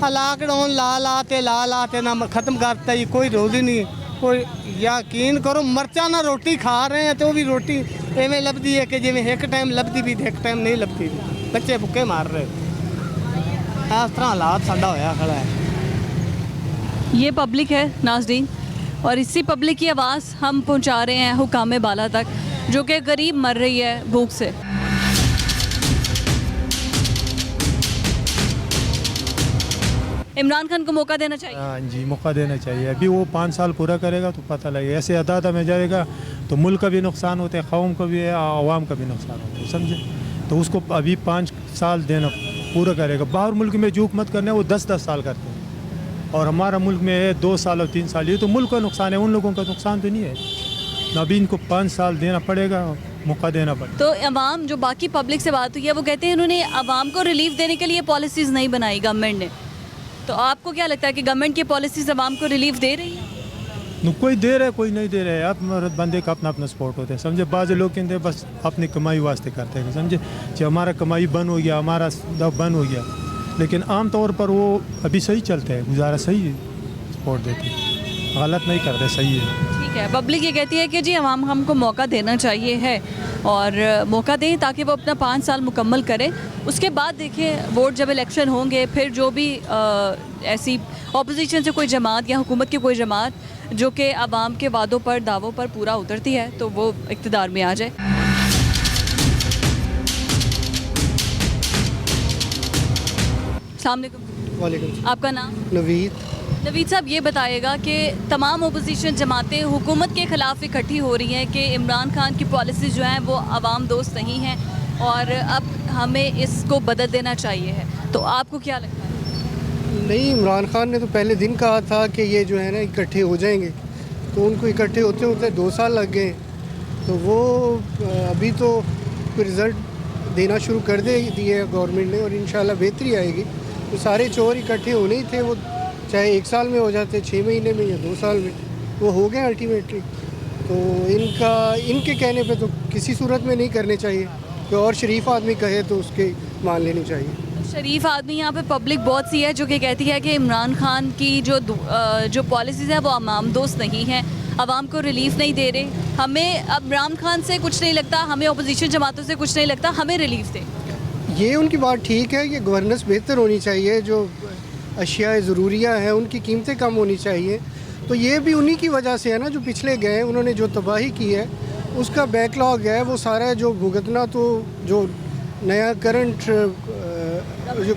लॉकडाउन ला ते ना खत्म करता ही, कोई रोज़ी नहीं। कोई यकीन करो मरचा ना रोटी खा रहे हैं तो भी रोटी एवें लभदी है कि जिवें एक टाइम लभदी भी एक टाइम नहीं लभदी। बच्चे भुखे मार रहे, इस तरह हालात साडा होया खड़ा है। ये पब्लिक है नाज़रीन, और इसी पब्लिक की आवाज़ हम पहुंचा रहे हैं हुकाम बाला तक, जो कि गरीब मर रही है भूख से। इमरान खान को मौका देना चाहिए। हाँ जी, मौका देना चाहिए। अभी वो 5 साल पूरा करेगा तो पता लगेगा। ऐसे आधा में जाएगा तो मुल्क का भी नुकसान होता है, कौम का भी है, आवाम का भी नुकसान होता है, समझे। तो उसको अभी 5 साल देना पूरा करेगा। बाहर मुल्क में जो हुकूमत करने वो 10-10 साल करते हैं, और हमारा मुल्क में है 2 साल और 3 साल। ये तो मुल्क का नुकसान है, उन लोगों का नुकसान तो नहीं है। अभी इनको 5 साल देना पड़ेगा, मौका देना पड़ेगा। तो अवाम जो बाकी पब्लिक से बात हुई है, वो कहते हैं इन्होंने अवाम को रिलीफ देने के लिए पॉलिसीज़ नहीं बनाई गवर्नमेंट ने। तो आपको क्या लगता है कि गवर्नमेंट की पॉलिसीज़ अवाम को रिलीफ दे रही है? कोई दे रहा है, कोई नहीं दे रहा है। आप बंदे का अपना अपना सपोर्ट होता है, समझे। बाज़ लोग कहते बस अपनी कमाई वास्ते करते हैं, समझे। जो हमारा कमाई बंद हो गया, हमारा बंद हो गया, लेकिन आम तौर पर वो अभी सही चलता है, गुजारा सही है, सपोर्ट देते हैं, गलत नहीं करते, सही है। ठीक है, पब्लिक ये कहती है कि जी अवाम हमको मौका देना चाहिए है, और मौका दें ताकि वो अपना 5 साल मुकम्मल करें। उसके बाद देखें वोट जब इलेक्शन होंगे, फिर जो भी ऐसी ऑपोजिशन से कोई जमात या हुकूमत की कोई जमात जो कि अवाम के वादों पर दावों पर पूरा उतरती है, तो वो इक़्तिदार में आ जाए। अस्सलाम वालेकुम। वालेकुम। आपका नाम? नवीद। नवीद साहब, ये बताइएगा कि तमाम अपोजिशन जमातें हुकूमत के ख़िलाफ़ इकट्ठी हो रही हैं कि इमरान खान की पॉलिसी जो है वो आवाम दोस्त नहीं है और अब हमें इसको बदल देना चाहिए है, तो आपको क्या लगता है? नहीं, इमरान खान ने तो पहले दिन कहा था कि ये जो है ना इकट्ठे हो जाएंगे, तो उनको इकट्ठे होते होते 2 साल लग गए। तो वो अभी तो रिज़ल्ट देना शुरू कर दिए गवर्नमेंट ने, और इंशाल्लाह बेहतरी आएगी। तो सारे चोर इकट्ठे होने ही थे, वो चाहे 1 साल में हो जाते, 6 महीने में या 2 साल में, वो हो गए अल्टीमेटली। तो इनके कहने पे तो किसी सूरत में नहीं करने चाहिए, कोई और शरीफ आदमी कहे तो उसके मान लेनी चाहिए। शरीफ आदमी यहाँ पे पब्लिक बहुत सी है जो कि कहती है कि इमरान खान की जो पॉलिसीज़ है वो अवाम दोस्त नहीं है, आवाम को रिलीफ नहीं दे रहे। हमें अब इमरान खान से कुछ नहीं लगता, हमें अपोजिशन जमातों से कुछ नहीं लगता, हमें रिलीफ दे। ये उनकी बात ठीक है कि गवर्नेंस बेहतर होनी चाहिए, जो अशिया ज़रूरिया हैं उनकी कीमतें कम होनी चाहिए। तो ये भी उन्हीं की वजह से है ना, जो पिछले गए उन्होंने जो तबाही की है उसका बैकलॉग है, वो सारा जो भुगतना तो जो नया करंट जो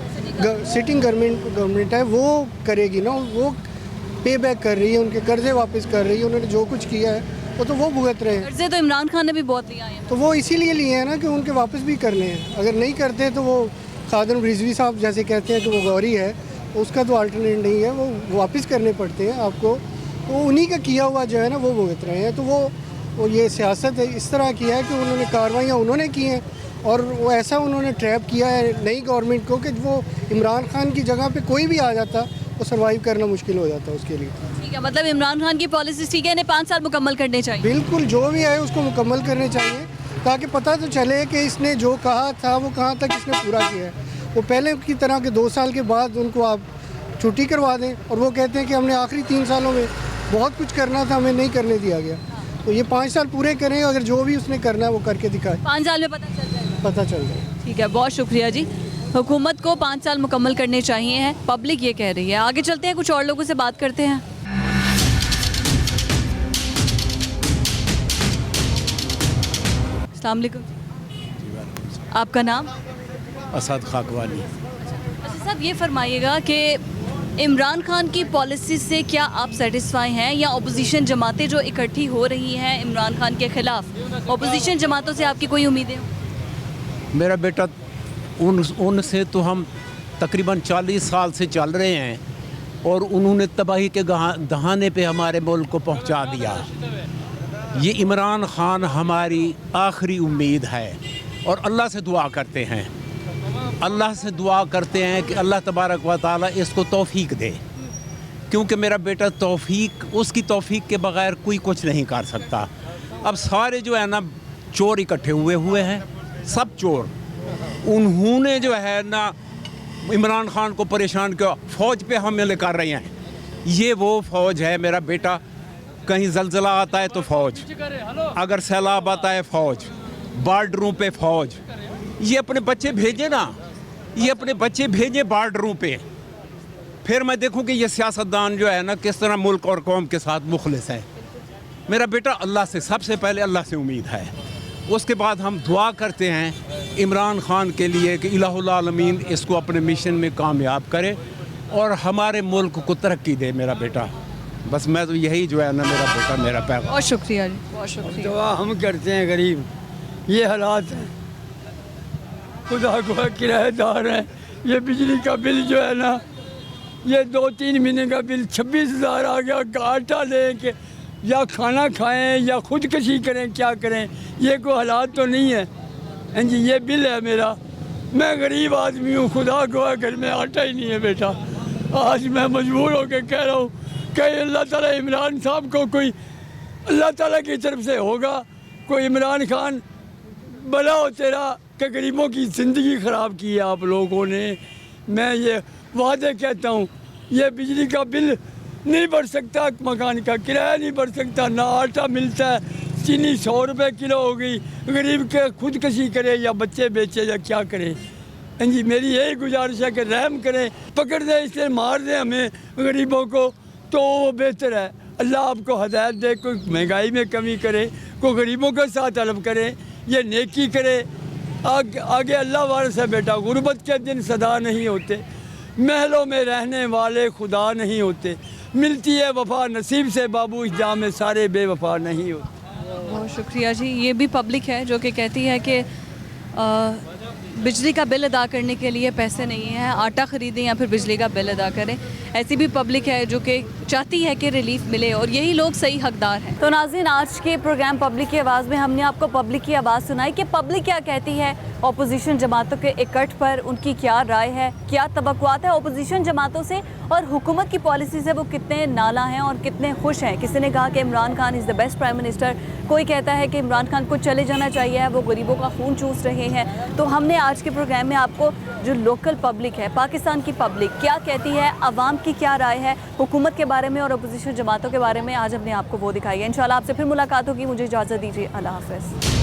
सिटिंग गवर्नमेंट है वो करेगी ना, वो पे बैक कर रही है, उनके कर्जे वापस कर रही है। उन्होंने जो कुछ किया है वो भुगत रहे हैं। कर्जे तो इमरान खान ने भी बहुत लिया है, तो वो इसीलिए लिए हैं ना कि उनके वापस भी करने हैं। अगर नहीं करते तो वो खादम रिजवी साहब जैसे कहते हैं कि वो गौरी है, उसका तो अल्टरनेट नहीं है, वो वापस करने पड़ते हैं आपको। तो उन्हीं का किया हुआ जो है ना वो भुगत रहे हैं। तो वो ये सियासत है इस तरह की है कि उन्होंने कार्रवाइयाँ उन्होंने की हैं और वो ऐसा उन्होंने ट्रैप किया है नई गवर्नमेंट को कि वो इमरान खान की जगह पे कोई भी आ जाता वो सर्वाइव करना मुश्किल हो जाता उसके लिए। ठीक है, मतलब इमरान खान की पॉलिसी ठीक है, इन्हें 5 साल मुकम्मल करने चाहिए। बिल्कुल, जो भी है उसको मुकम्मल करने चाहिए ताकि पता तो चले कि इसने जो कहा था वो कहाँ तक इसने पूरा किया है। वो पहले की तरह के 2 साल के बाद उनको आप छुट्टी करवा दें और वो कहते हैं कि हमने आखिरी 3 सालों में बहुत कुछ करना था, हमें नहीं करने दिया गया। तो ये 5 साल पूरे करें, अगर जो भी उसने करना है वो करके दिखाए। 5 साल में पता चल जाएगा। पता चल जाएगा। ठीक है, बहुत शुक्रिया जी। हुकूमत को 5 साल मुकम्मल करने चाहिए हैं, पब्लिक ये कह रही है। आगे चलते हैं, कुछ और लोगों से बात करते हैं। अस्सलाम वालेकुम, आपका नाम? असद खाकवानी। अच्छा साहब, ये फरमाइएगा कि इमरान खान की पॉलिसी से क्या आप सेटिस्फाई हैं या अपोजिशन जमातें जो इकट्ठी हो रही हैं इमरान खान के ख़िलाफ़, अपोजिशन जमातों से आपकी कोई उम्मीदें हो? मेरा बेटा उनसे तो हम तकरीबन 40 साल से चल रहे हैं और उन्होंने तबाही के दहाने पे हमारे मुल्क को पहुंचा दिया। ये इमरान खान हमारी आखिरी उम्मीद है और अल्लाह से दुआ करते हैं, अल्लाह से दुआ करते हैं कि अल्लाह तबारक व तआला इसको तौफीक दे, क्योंकि मेरा बेटा उसकी तौफीक के बग़ैर कोई कुछ नहीं कर सकता। अब सारे जो है ना चोर इकट्ठे हुए हैं, सब चोर। उन्होंने जो है ना इमरान खान को परेशान किया, फ़ौज पे हमले कर रहे हैं। ये वो फ़ौज है मेरा बेटा, कहीं ज़लज़ला आता है तो फ़ौज, अगर सैलाब आता है फ़ौज, बॉर्डरों पे फ़ौज। ये अपने बच्चे भेजे ना, ये अपने बच्चे भेजे बॉर्डरों पे, फिर मैं देखूं कि ये सियासतदान जो है ना किस तरह मुल्क और कौम के साथ मुखलिस है। मेरा बेटा अल्लाह से, सबसे पहले अल्लाह से उम्मीद है, उसके बाद हम दुआ करते हैं इमरान खान के लिए कि इलाहुल आलमीन इसको अपने मिशन में कामयाब करे और हमारे मुल्क को तरक्की दे मेरा बेटा। बस मैं तो यही जो है ना मेरा बेटा, मेरा पैगाम। बहुत शुक्रिया जी, बहुत शुक्रिया। दुआ हम करते हैं, गरीब ये हालात हैं, खुदा को किराएदार हैं। ये बिजली का बिल जो है ना, ये 2-3 महीने का बिल 26,000 आ गया। आटा लें कि या खाना खाएं या खुदकशी करें, क्या करें, ये कोई हालात तो नहीं है। हाँ जी, ये बिल है मेरा, मैं गरीब आदमी हूँ, खुदा को घर में आटा ही नहीं है बेटा। आज मैं मजबूर होकर कह रहा हूँ कि अल्लाह ताला इमरान साहब को कोई अल्लाह ताला की तरफ से होगा, कोई इमरान खान भला हो तेरा कि गरीबों की ज़िंदगी ख़राब की है आप लोगों ने। मैं ये वादे कहता हूँ, ये बिजली का बिल नहीं बढ़ सकता, मकान का किराया नहीं बढ़ सकता, ना आटा मिलता है, चीनी 100 रुपये किलो हो गई। गरीब के खुदकशी करे या बच्चे बेचे या क्या करे। हाँ जी, मेरी यही गुजारिश है कि रहम करें, पकड़ दे, इससे मार दे हमें गरीबों को, तो वो बेहतर है। अल्लाह आपको हदायत दे, कोई महंगाई में कमी करे, कोई गरीबों के साथ अलग करे, ये नेकी करे। आगे अल्लाह वारिस है बेटा, गुर्बत के दिन सदा नहीं होते, महलों में रहने वाले खुदा नहीं होते, मिलती है वफा नसीब से बाबू, इस जाम में सारे बेवफा नहीं होते। बहुत शुक्रिया जी। ये भी पब्लिक है जो कि कहती है कि बिजली का बिल अदा करने के लिए पैसे नहीं हैं, आटा ख़रीदें या फिर बिजली का बिल अदा करें। ऐसी भी पब्लिक है जो कि चाहती है कि रिलीफ मिले और यही लोग सही हकदार हैं। तो नाज़रीन, आज के प्रोग्राम पब्लिक की आवाज़ में हमने आपको पब्लिक की आवाज़ सुनाई कि पब्लिक क्या कहती है अपोजिशन जमातों के इकट्ठ पर, उनकी क्या राय है, क्या तवक्कुआत है अपोजिशन जमातों से और हुकूमत की पॉलिसी से वो कितने नाला हैं और कितने खुश हैं। किसी ने कहा कि Imran Khan is the best prime minister, कोई कहता है कि इमरान खान को चले जाना चाहिए, वो गरीबों का खून चूस रहे हैं। तो हमने आज के प्रोग्राम में आपको जो लोकल पब्लिक है, पाकिस्तान की पब्लिक क्या कहती है, आवाम की क्या राय है हुकूमत के बारे में और अपोजिशन जमातों के बारे में, आज हमने आपको वो दिखाई है। इंशाल्लाह आपसे फिर मुलाकात होगी। मुझे इजाज़त दीजिए, अल्लाह हाफ़िज़।